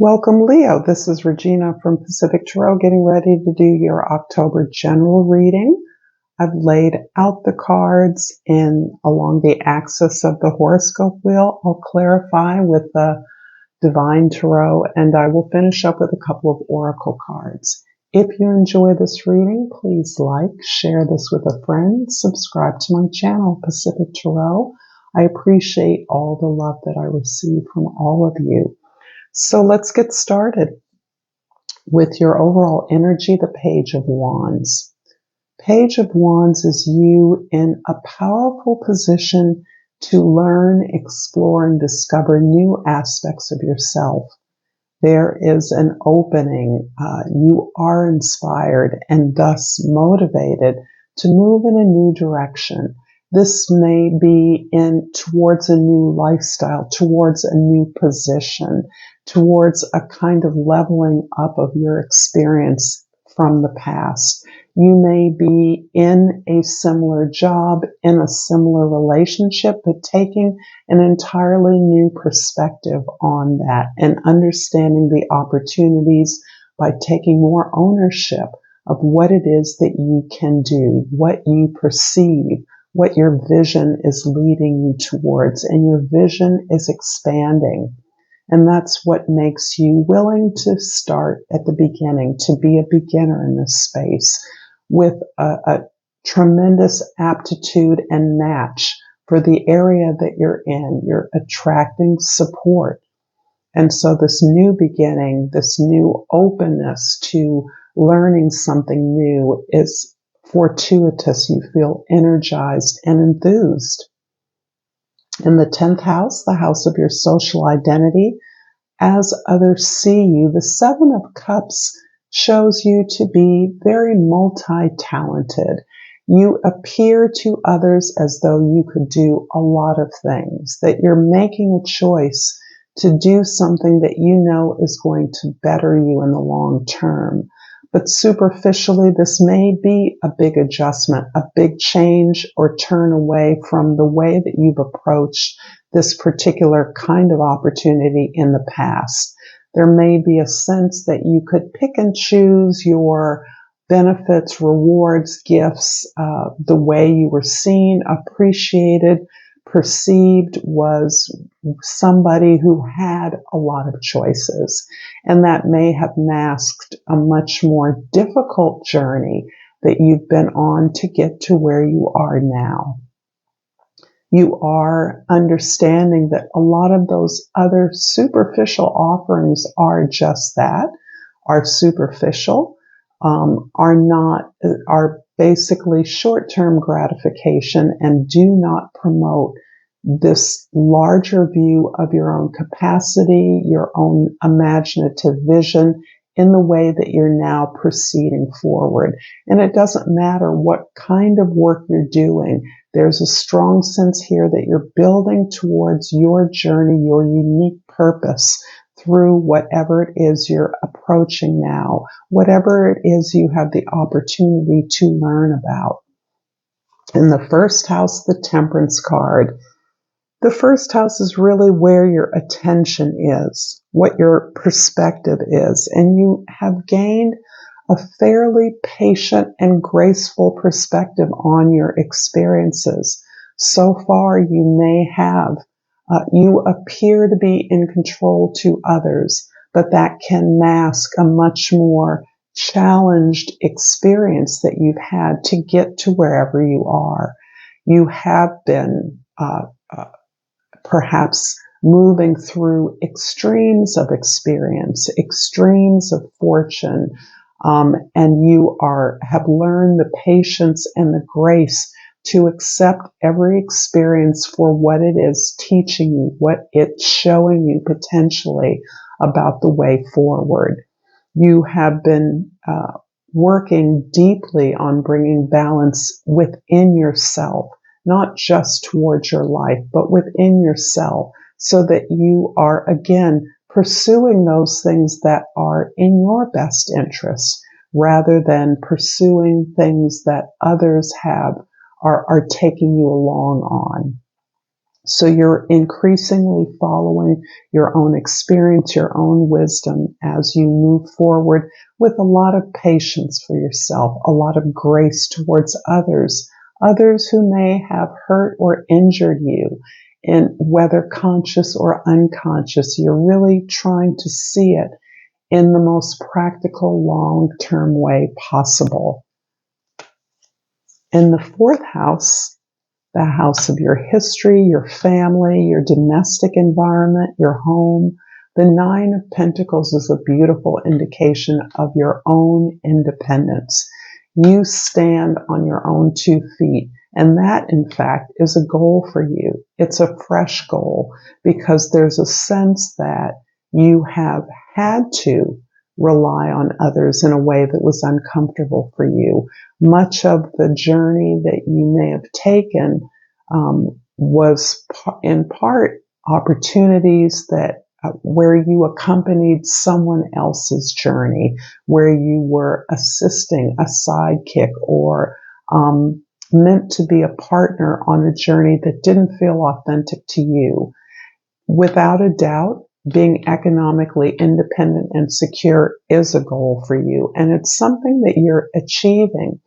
Welcome, Leo. This is Regina from Pacific Tarot, getting ready to do your October general reading. I've laid out the cards along the axis of the horoscope wheel. I'll clarify with the Divine Tarot, and I will finish up with a couple of oracle cards. If you enjoy this reading, please share this with a friend, subscribe to my channel, Pacific Tarot. I appreciate all the love that I receive from all of you. So let's get started with your overall energy, the Page of Wands. Page of Wands is you in a powerful position to learn, explore, and discover new aspects of yourself. There is an opening. You are inspired and thus motivated to move in a new direction. This may be towards a new lifestyle, towards a new position, towards a kind of leveling up of your experience from the past. You may be in a similar job, in a similar relationship, but taking an entirely new perspective on that and understanding the opportunities by taking more ownership of what it is that you can do, what you perceive, what your vision is leading you towards, and your vision is expanding. And that's what makes you willing to start at the beginning, to be a beginner in this space with a tremendous aptitude and match for the area that you're in. You're attracting support. And so this new beginning, this new openness to learning something new is fortuitous. You feel energized and enthused. In the 10th house, the house of your social identity, as others see you, the Seven of Cups shows you to be very multi-talented. You appear to others as though you could do a lot of things, that you're making a choice to do something that you know is going to better you in the long term. But superficially, this may be a big adjustment, a big change or turn away from the way that you've approached this particular kind of opportunity in the past. There may be a sense that you could pick and choose your benefits, rewards, gifts. The way you were seen, appreciated, perceived was somebody who had a lot of choices. And that may have masked a much more difficult journey that you've been on to get to where you are now. You are understanding that a lot of those other superficial offerings are just that, are superficial, are basically short-term gratification and do not promote this larger view of your own capacity, your own imaginative vision in the way that you're now proceeding forward. And it doesn't matter what kind of work you're doing. There's a strong sense here that you're building towards your journey, your unique purpose through whatever it is you're approaching now, whatever it is you have the opportunity to learn about. In the first house, the Temperance card. The first house is really where your attention is, what your perspective is, and you have gained a fairly patient and graceful perspective on your experiences. So far, you may have, you appear to be in control to others, but that can mask a much more challenged experience that you've had to get to wherever you are. You have been perhaps moving through extremes of experience, extremes of fortune, and you have learned the patience and the grace to accept every experience for what it is teaching you, what it's showing you potentially about the way forward. You have been working deeply on bringing balance within yourself, not just towards your life, but within yourself, so that you are, again, pursuing those things that are in your best interest, rather than pursuing things that others are taking you along on. So you're increasingly following your own experience, your own wisdom as you move forward with a lot of patience for yourself, a lot of grace towards others, others who may have hurt or injured you. And whether conscious or unconscious, you're really trying to see it in the most practical, long-term way possible. In the fourth house, the house of your history, your family, your domestic environment, your home. The Nine of Pentacles is a beautiful indication of your own independence. You stand on your own 2 feet, and that, in fact, is a goal for you. It's a fresh goal because there's a sense that you have had to rely on others in a way that was uncomfortable for you. Much of the journey that you may have taken was in part opportunities that where you accompanied someone else's journey, where you were assisting a sidekick or meant to be a partner on a journey that didn't feel authentic to you. Without a doubt, being economically independent and secure is a goal for you, and it's something that you're achieving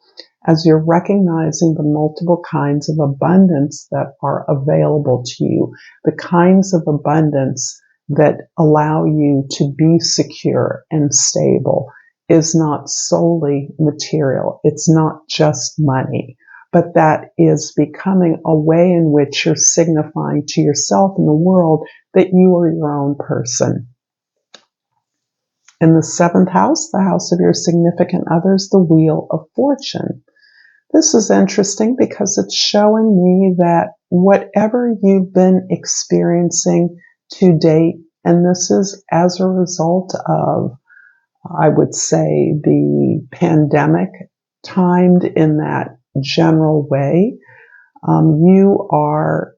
as you're recognizing the multiple kinds of abundance that are available to you, the kinds of abundance that allow you to be secure and stable is not solely material. It's not just money, but that is becoming a way in which you're signifying to yourself and the world that you are your own person. In the seventh house, the house of your significant others, the Wheel of Fortune. This is interesting because it's showing me that whatever you've been experiencing to date, and this is as a result of, I would say, the pandemic timed in that general way, you are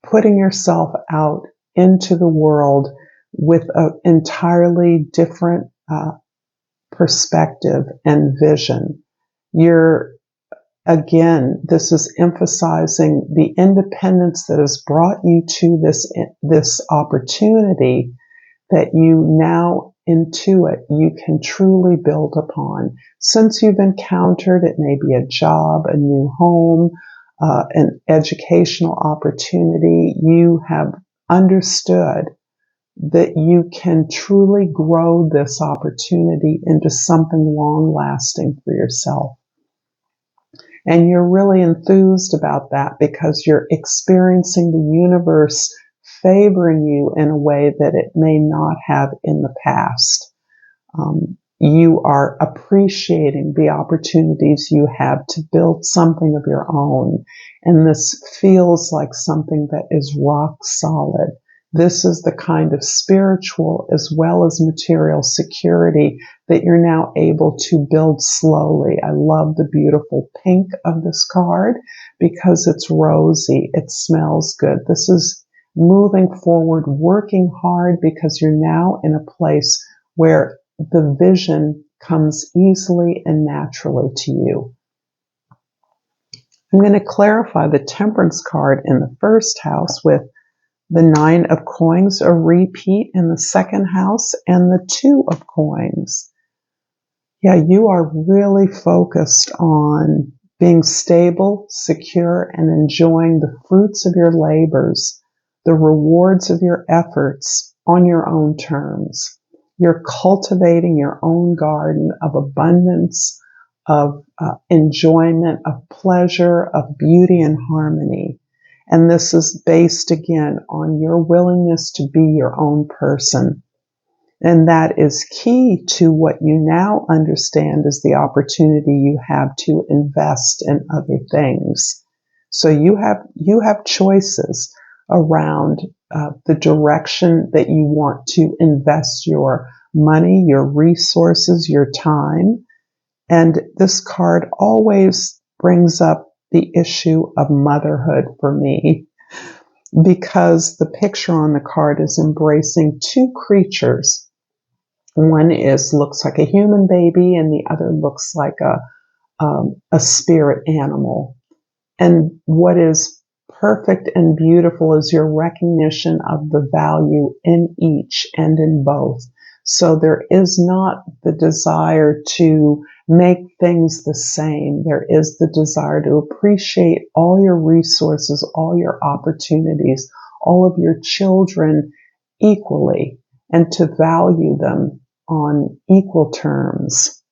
putting yourself out into the world with an entirely different perspective and vision. Again, this is emphasizing the independence that has brought you to this opportunity that you now intuit you can truly build upon. Since you've encountered, it may be a job, a new home, an educational opportunity, you have understood that you can truly grow this opportunity into something long-lasting for yourself. And you're really enthused about that because you're experiencing the universe favoring you in a way that it may not have in the past. You are appreciating the opportunities you have to build something of your own. And this feels like something that is rock solid. This is the kind of spiritual as well as material security that you're now able to build slowly. I love the beautiful pink of this card because it's rosy. It smells good. This is moving forward, working hard because you're now in a place where the vision comes easily and naturally to you. I'm going to clarify the Temperance card in the first house with the Nine of Coins, a repeat in the second house, and the Two of Coins. Yeah, you are really focused on being stable, secure, and enjoying the fruits of your labors, the rewards of your efforts on your own terms. You're cultivating your own garden of abundance, of enjoyment, of pleasure, of beauty and harmony. And this is based again on your willingness to be your own person. And that is key to what you now understand is the opportunity you have to invest in other things. So you have choices around the direction that you want to invest your money, your resources, your time. And this card always brings up the issue of motherhood for me because the picture on the card is embracing two creatures. One looks like a human baby and the other looks like a spirit animal. And what is perfect and beautiful is your recognition of the value in each and in both. So there is not the desire to make things the same. There is the desire to appreciate all your resources, all your opportunities, all of your children equally, and to value them on equal terms.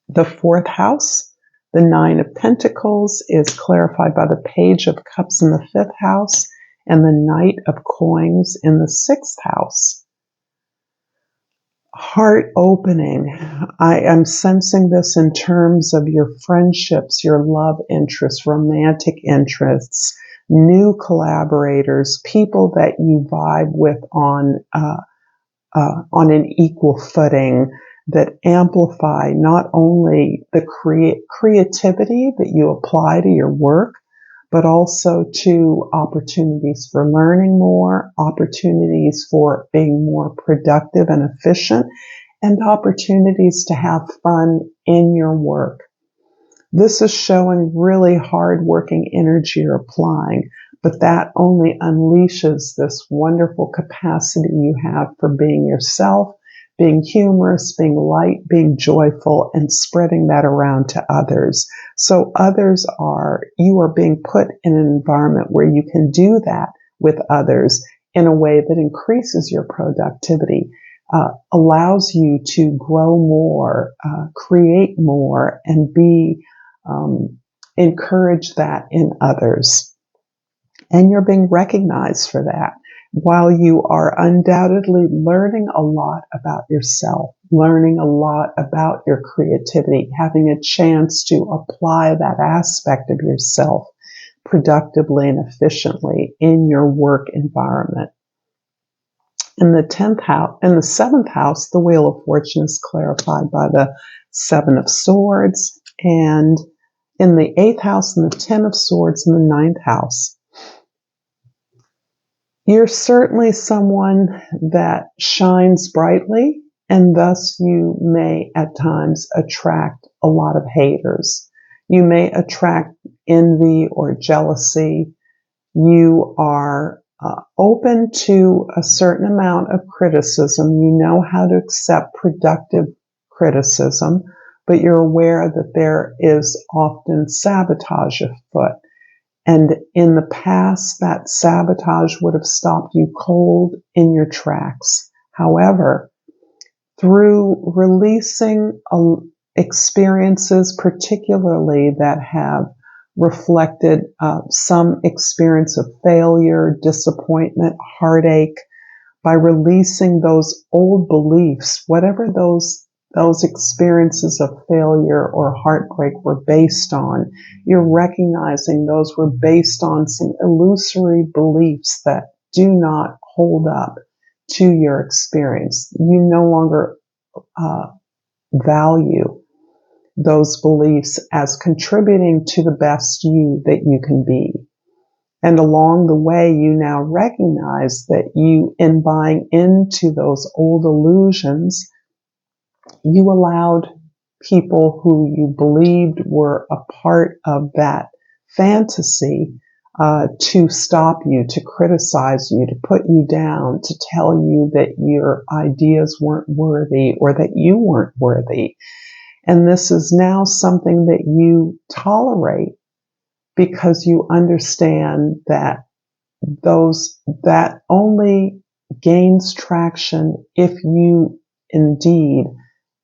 The fourth house, the Nine of Pentacles, is clarified by the Page of Cups in the fifth house and the Knight of Coins in the sixth house. Heart opening. I am sensing this in terms of your friendships, your love interests, romantic interests, new collaborators, people that you vibe with on an equal footing, that amplify not only the creativity that you apply to your work, but also to opportunities for learning more, opportunities for being more productive and efficient, and opportunities to have fun in your work. This is showing really hard-working energy you're applying, but that only unleashes this wonderful capacity you have for being yourself, being humorous, being light, being joyful, and spreading that around to others. So you are being put in an environment where you can do that with others in a way that increases your productivity, allows you to grow more, create more, and encourage that in others. And you're being recognized for that, while you are undoubtedly learning a lot about yourself, learning a lot about your creativity, having a chance to apply that aspect of yourself productively and efficiently in your work environment. In the 10th house, in the 7th house, the Wheel of Fortune is clarified by the 7 of Swords, and in the 8th house, and the 10 of Swords in the 9th house. You're certainly someone that shines brightly, and thus you may at times attract a lot of haters. You may attract envy or jealousy. You are open to a certain amount of criticism. You know how to accept productive criticism, but you're aware that there is often sabotage afoot. And in the past, that sabotage would have stopped you cold in your tracks. However, through releasing experiences, particularly that have reflected some experience of failure, disappointment, heartache, by releasing those old beliefs, whatever those experiences of failure or heartbreak were based on, you're recognizing those were based on some illusory beliefs that do not hold up to your experience. You no longer value those beliefs as contributing to the best you that you can be. And along the way, you now recognize that in buying into those old illusions, you allowed people who you believed were a part of that fantasy to stop you, to criticize you, to put you down, to tell you that your ideas weren't worthy or that you weren't worthy. And this is now something that you tolerate because you understand that that only gains traction if you indeed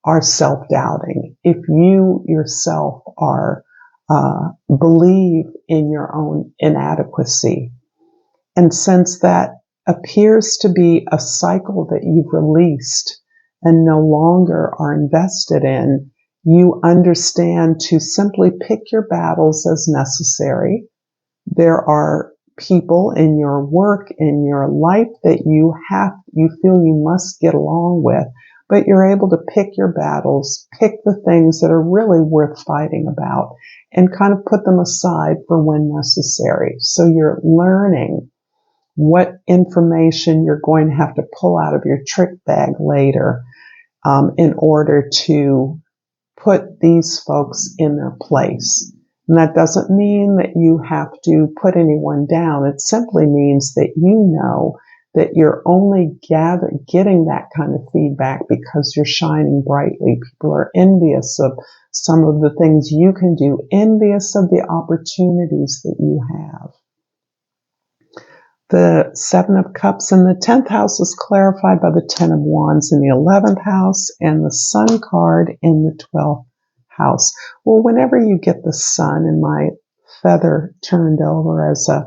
are self-doubting, if you yourself are believe in your own inadequacy. And since that appears to be a cycle that you've released and no longer are invested in, you understand to simply pick your battles as necessary. There are people in your work, in your life that you feel you must get along with, but you're able to pick your battles, pick the things that are really worth fighting about, and kind of put them aside for when necessary. So you're learning what information you're going to have to pull out of your trick bag later in order to put these folks in their place. And that doesn't mean that you have to put anyone down. It simply means that you know that you're only getting that kind of feedback because you're shining brightly. People are envious of some of the things you can do, envious of the opportunities that you have. The Seven of Cups in the 10th house is clarified by the 10 of Wands in the 11th house and the Sun card in the 12th house. Well, whenever you get the Sun, and my feather turned over as a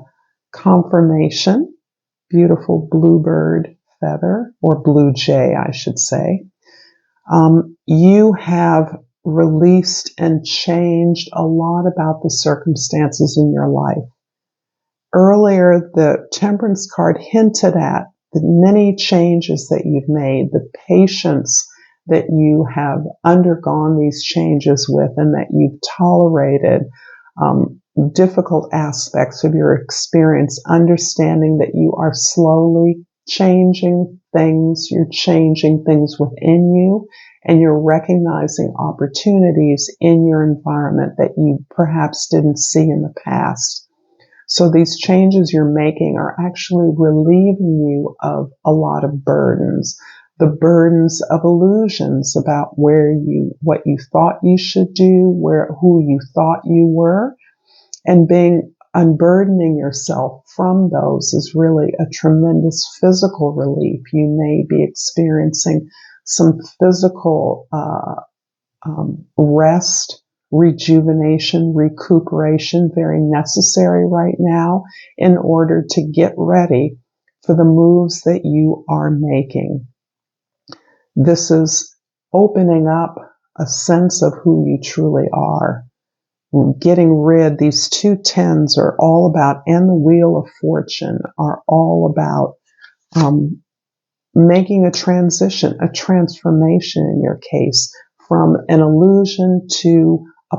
confirmation, beautiful bluebird feather, or blue jay, I should say, you have released and changed a lot about the circumstances in your life. Earlier, the Temperance card hinted at the many changes that you've made, the patience that you have undergone these changes with, and that you've tolerated difficult aspects of your experience, understanding that you are slowly changing things, you're changing things within you, and you're recognizing opportunities in your environment that you perhaps didn't see in the past. So these changes you're making are actually relieving you of a lot of burdens, the burdens of illusions about what you thought you should do, who you thought you were, and unburdening yourself from those is really a tremendous physical relief. You may be experiencing some physical rest, rejuvenation, recuperation, very necessary right now in order to get ready for the moves that you are making. This is opening up a sense of who you truly are. Getting rid, these two tens are all about, and the Wheel of Fortune are all about making a transition, a transformation in your case, from an illusion to a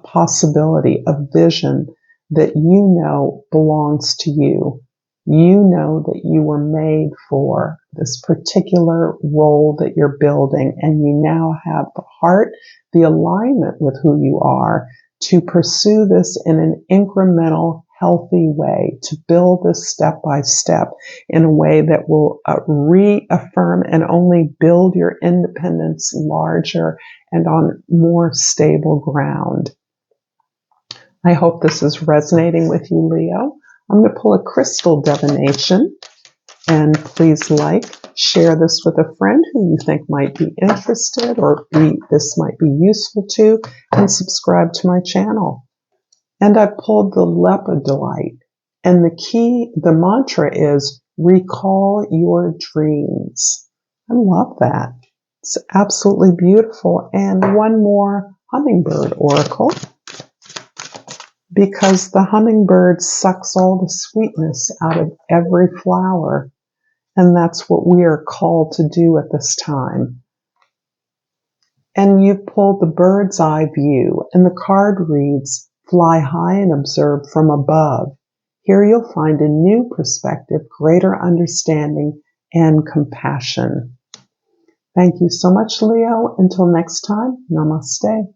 possibility, a vision that you know belongs to you. You know that you were made for this particular role that you're building, and you now have the heart, the alignment with who you are to pursue this in an incremental, healthy way, to build this step by step in a way that will reaffirm and only build your independence larger and on more stable ground. I hope this is resonating with you, Leo. I'm going to pull a crystal divination, and please share this with a friend who you think might be interested or this might be useful to, and subscribe to my channel. And I pulled the Lepidolite, and the mantra is recall your dreams. I love that. It's absolutely beautiful. And one more hummingbird oracle, because the hummingbird sucks all the sweetness out of every flower. And that's what we are called to do at this time. And you've pulled the bird's eye view, and the card reads, fly high and observe from above. Here you'll find a new perspective, greater understanding, and compassion. Thank you so much, Leo. Until next time, namaste.